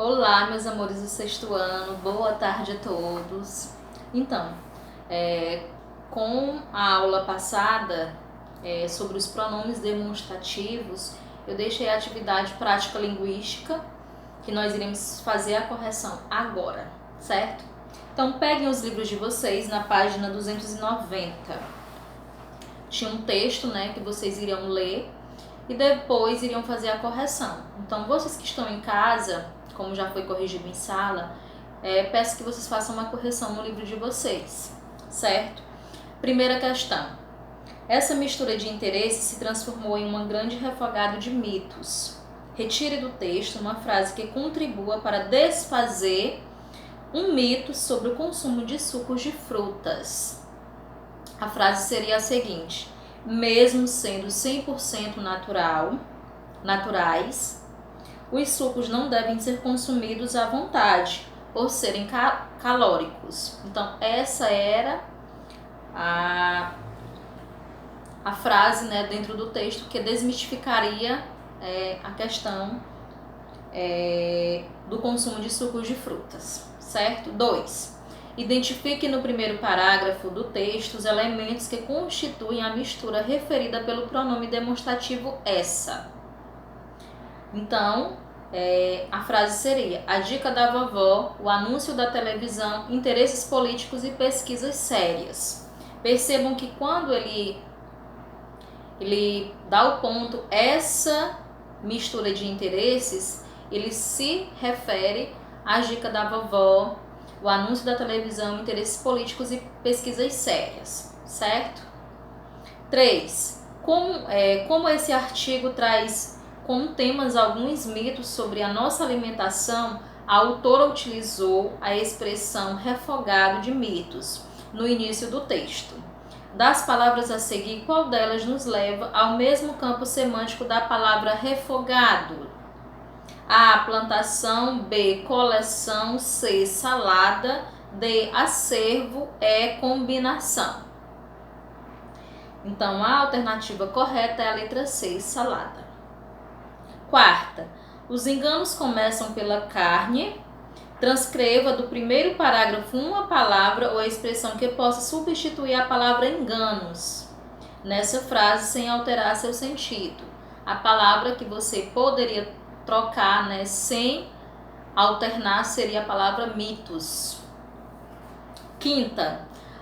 Olá, meus amores do sexto ano, boa tarde a todos. Então, com a aula passada sobre os pronomes demonstrativos, eu deixei a atividade prática linguística, que nós iremos fazer a correção agora, certo? Então, peguem os livros de vocês na página 290. Tinha um texto, que vocês iriam ler e depois iriam fazer a correção. Então, vocês que estão em casa, como já foi corrigido em sala, peço que vocês façam uma correção no livro de vocês, certo? Primeira questão. Essa mistura de interesses se transformou em um grande refogado de mitos. Retire do texto uma frase que contribua para desfazer um mito sobre o consumo de sucos de frutas. A frase seria a seguinte: mesmo sendo 100% naturais, os sucos não devem ser consumidos à vontade, por serem calóricos. Então, essa era a frase dentro do texto que desmistificaria a questão do consumo de sucos de frutas, certo? 2. Identifique no primeiro parágrafo do texto os elementos que constituem a mistura referida pelo pronome demonstrativo essa. Então, a frase seria: a dica da vovó, o anúncio da televisão, interesses políticos e pesquisas sérias. Percebam que quando ele dá o ponto essa mistura de interesses, ele se refere à dica da vovó, o anúncio da televisão, interesses políticos e pesquisas sérias, certo? 3. Como esse artigo traz como temas alguns mitos sobre a nossa alimentação, a autora utilizou a expressão refogado de mitos no início do texto. Das palavras a seguir, qual delas nos leva ao mesmo campo semântico da palavra refogado? A. Plantação. B. Coleção. C. Salada. D. Acervo. E. Combinação. Então, a alternativa correta é a letra C, salada. 4. Os enganos começam pela carne. Transcreva do primeiro parágrafo uma palavra ou a expressão que possa substituir a palavra enganos nessa frase sem alterar seu sentido. A palavra que você poderia trocar, sem alternar, seria a palavra mitos. 5.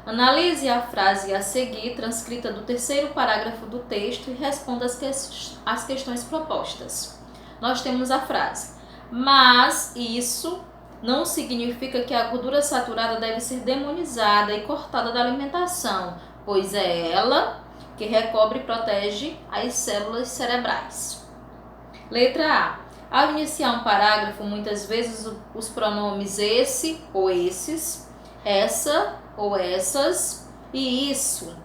Analise a frase a seguir, transcrita do terceiro parágrafo do texto, e responda as questões propostas. Nós temos a frase: mas isso não significa que a gordura saturada deve ser demonizada e cortada da alimentação, pois é ela que recobre e protege as células cerebrais. Letra A. Ao iniciar um parágrafo, muitas vezes os pronomes esse ou esses, essa ou essas e isso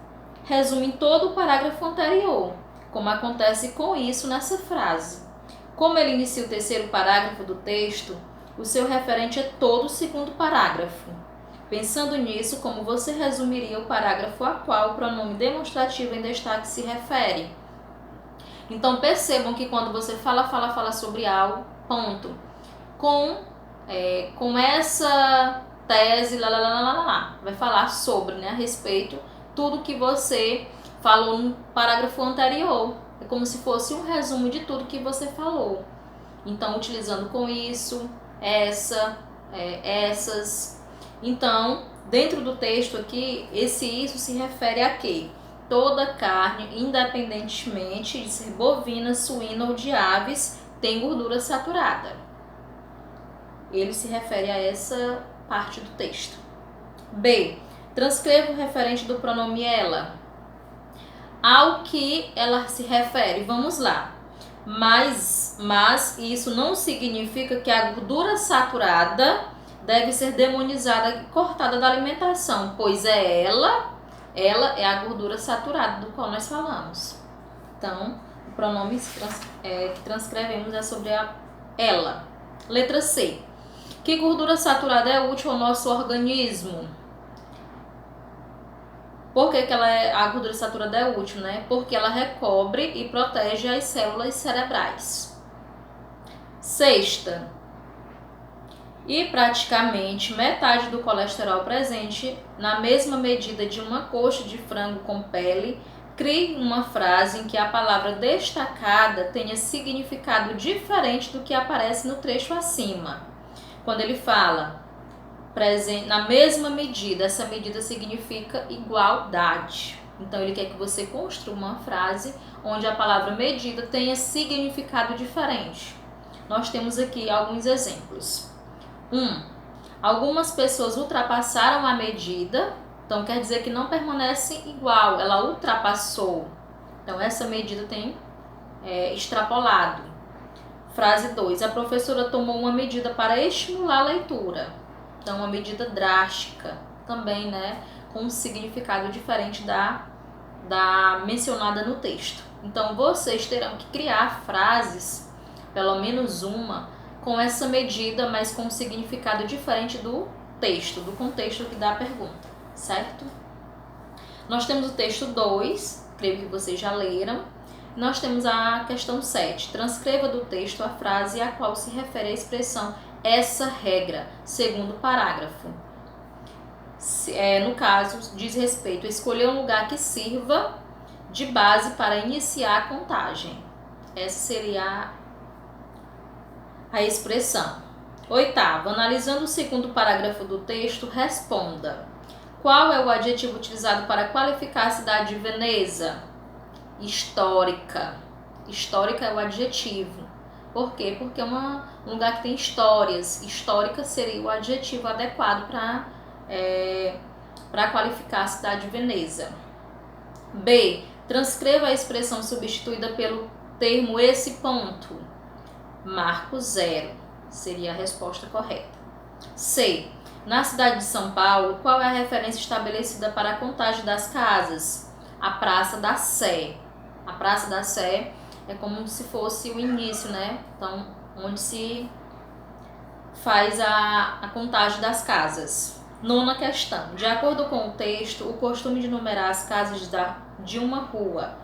resumem todo o parágrafo anterior, como acontece com isso nessa frase. Como ele inicia o terceiro parágrafo do texto, o seu referente é todo o segundo parágrafo. Pensando nisso, como você resumiria o parágrafo a qual o pronome demonstrativo em destaque se refere? Então, percebam que quando você fala sobre algo, ponto, com essa tese, vai falar sobre, a respeito, tudo que você falou no parágrafo anterior. É como se fosse um resumo de tudo que você falou. Então, utilizando com isso, essa, essas. Então, dentro do texto aqui, isso se refere a quê? Toda carne, independentemente de ser bovina, suína ou de aves, tem gordura saturada. Ele se refere a essa parte do texto. B. Transcreva o referente do pronome ela. Ao que ela se refere, vamos lá. Mas isso não significa que a gordura saturada deve ser demonizada e cortada da alimentação, pois ela é a gordura saturada do qual nós falamos. Então, o pronome que transcrevemos é sobre ela. Letra C. Que gordura saturada é útil ao nosso organismo? Por que a gordura saturada é útil? Porque ela recobre e protege as células cerebrais. 6. e praticamente metade do colesterol presente na mesma medida de uma coxa de frango com pele. Crie uma frase em que a palavra destacada tenha significado diferente do que aparece no trecho acima. Quando ele fala presente, na mesma medida, essa medida significa igualdade. Então ele quer que você construa uma frase onde a palavra medida tenha significado diferente. Nós temos aqui alguns exemplos. 1. Algumas pessoas ultrapassaram a medida, então quer dizer que não permanece igual, ela ultrapassou. Então essa medida tem extrapolado. Frase 2. A professora tomou uma medida para estimular a leitura. Então uma medida drástica, também, né, com um significado diferente da mencionada no texto. Então vocês terão que criar frases, pelo menos uma, com essa medida, mas com um significado diferente do texto, do contexto que dá a pergunta, certo? Nós temos o texto 2, creio que vocês já leram. Nós temos a questão 7. Transcreva do texto a frase a qual se refere a expressão essa regra, segundo parágrafo. No caso, diz respeito a escolher um lugar que sirva de base para iniciar a contagem. Essa seria a expressão. 8. Analisando o segundo parágrafo do texto, responda. Qual é o adjetivo utilizado para qualificar a cidade de Veneza? Histórica. Histórica é o adjetivo. Por quê? Porque é um lugar que tem histórias. Histórica seria o adjetivo adequado para qualificar a cidade de Veneza. B. Transcreva a expressão substituída pelo termo esse ponto. Marco 0. Seria a resposta correta. C. Na cidade de São Paulo, qual é a referência estabelecida para a contagem das casas? A Praça da Sé. A Praça da Sé é como se fosse o início, né? Então, onde se faz a contagem das casas. 9ª questão. De acordo com o texto, o costume de numerar as casas de uma rua.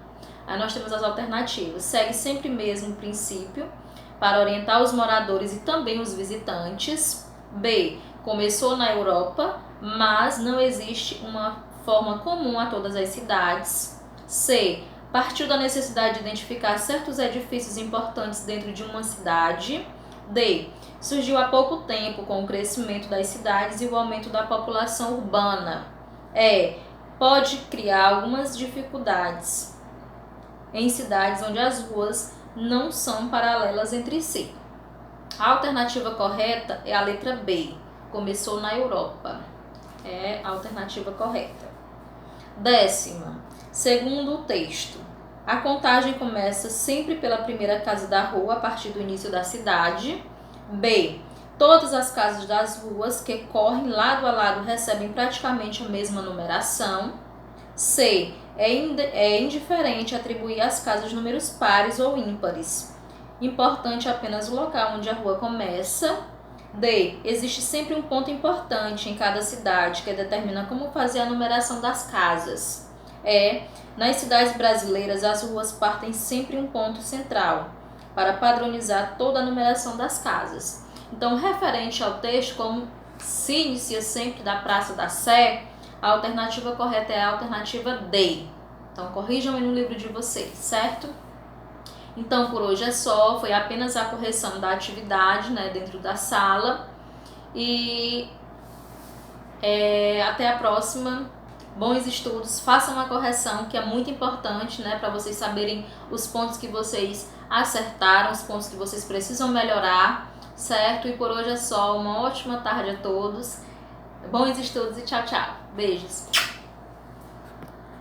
Aí nós temos as alternativas. Segue sempre o mesmo princípio para orientar os moradores e também os visitantes. B. Começou na Europa, mas não existe uma forma comum a todas as cidades. C. Partiu da necessidade de identificar certos edifícios importantes dentro de uma cidade. D. Surgiu há pouco tempo com o crescimento das cidades e o aumento da população urbana. E. Pode criar algumas dificuldades em cidades onde as ruas não são paralelas entre si. A alternativa correta é a letra B. Começou na Europa. É a alternativa correta. 10ª. Segundo o texto, a contagem começa sempre pela primeira casa da rua a partir do início da cidade. B. Todas as casas das ruas que correm lado a lado recebem praticamente a mesma numeração. C. É indiferente atribuir às casas números pares ou ímpares. Importante apenas o local onde a rua começa. D. Existe sempre um ponto importante em cada cidade que determina como fazer a numeração das casas. E. Nas cidades brasileiras, as ruas partem sempre um ponto central para padronizar toda a numeração das casas. Então, referente ao texto, como se inicia sempre da Praça da Sé, a alternativa correta é a alternativa D. Então, corrijam aí no livro de vocês, certo? Então, por hoje é só. Foi apenas a correção da atividade, né, dentro da sala. E até a próxima. Bons estudos. Façam a correção, que é muito importante, né, para vocês saberem os pontos que vocês acertaram, os pontos que vocês precisam melhorar, certo? E por hoje é só. Uma ótima tarde a todos. Bons estudos e tchau, tchau. Beijos.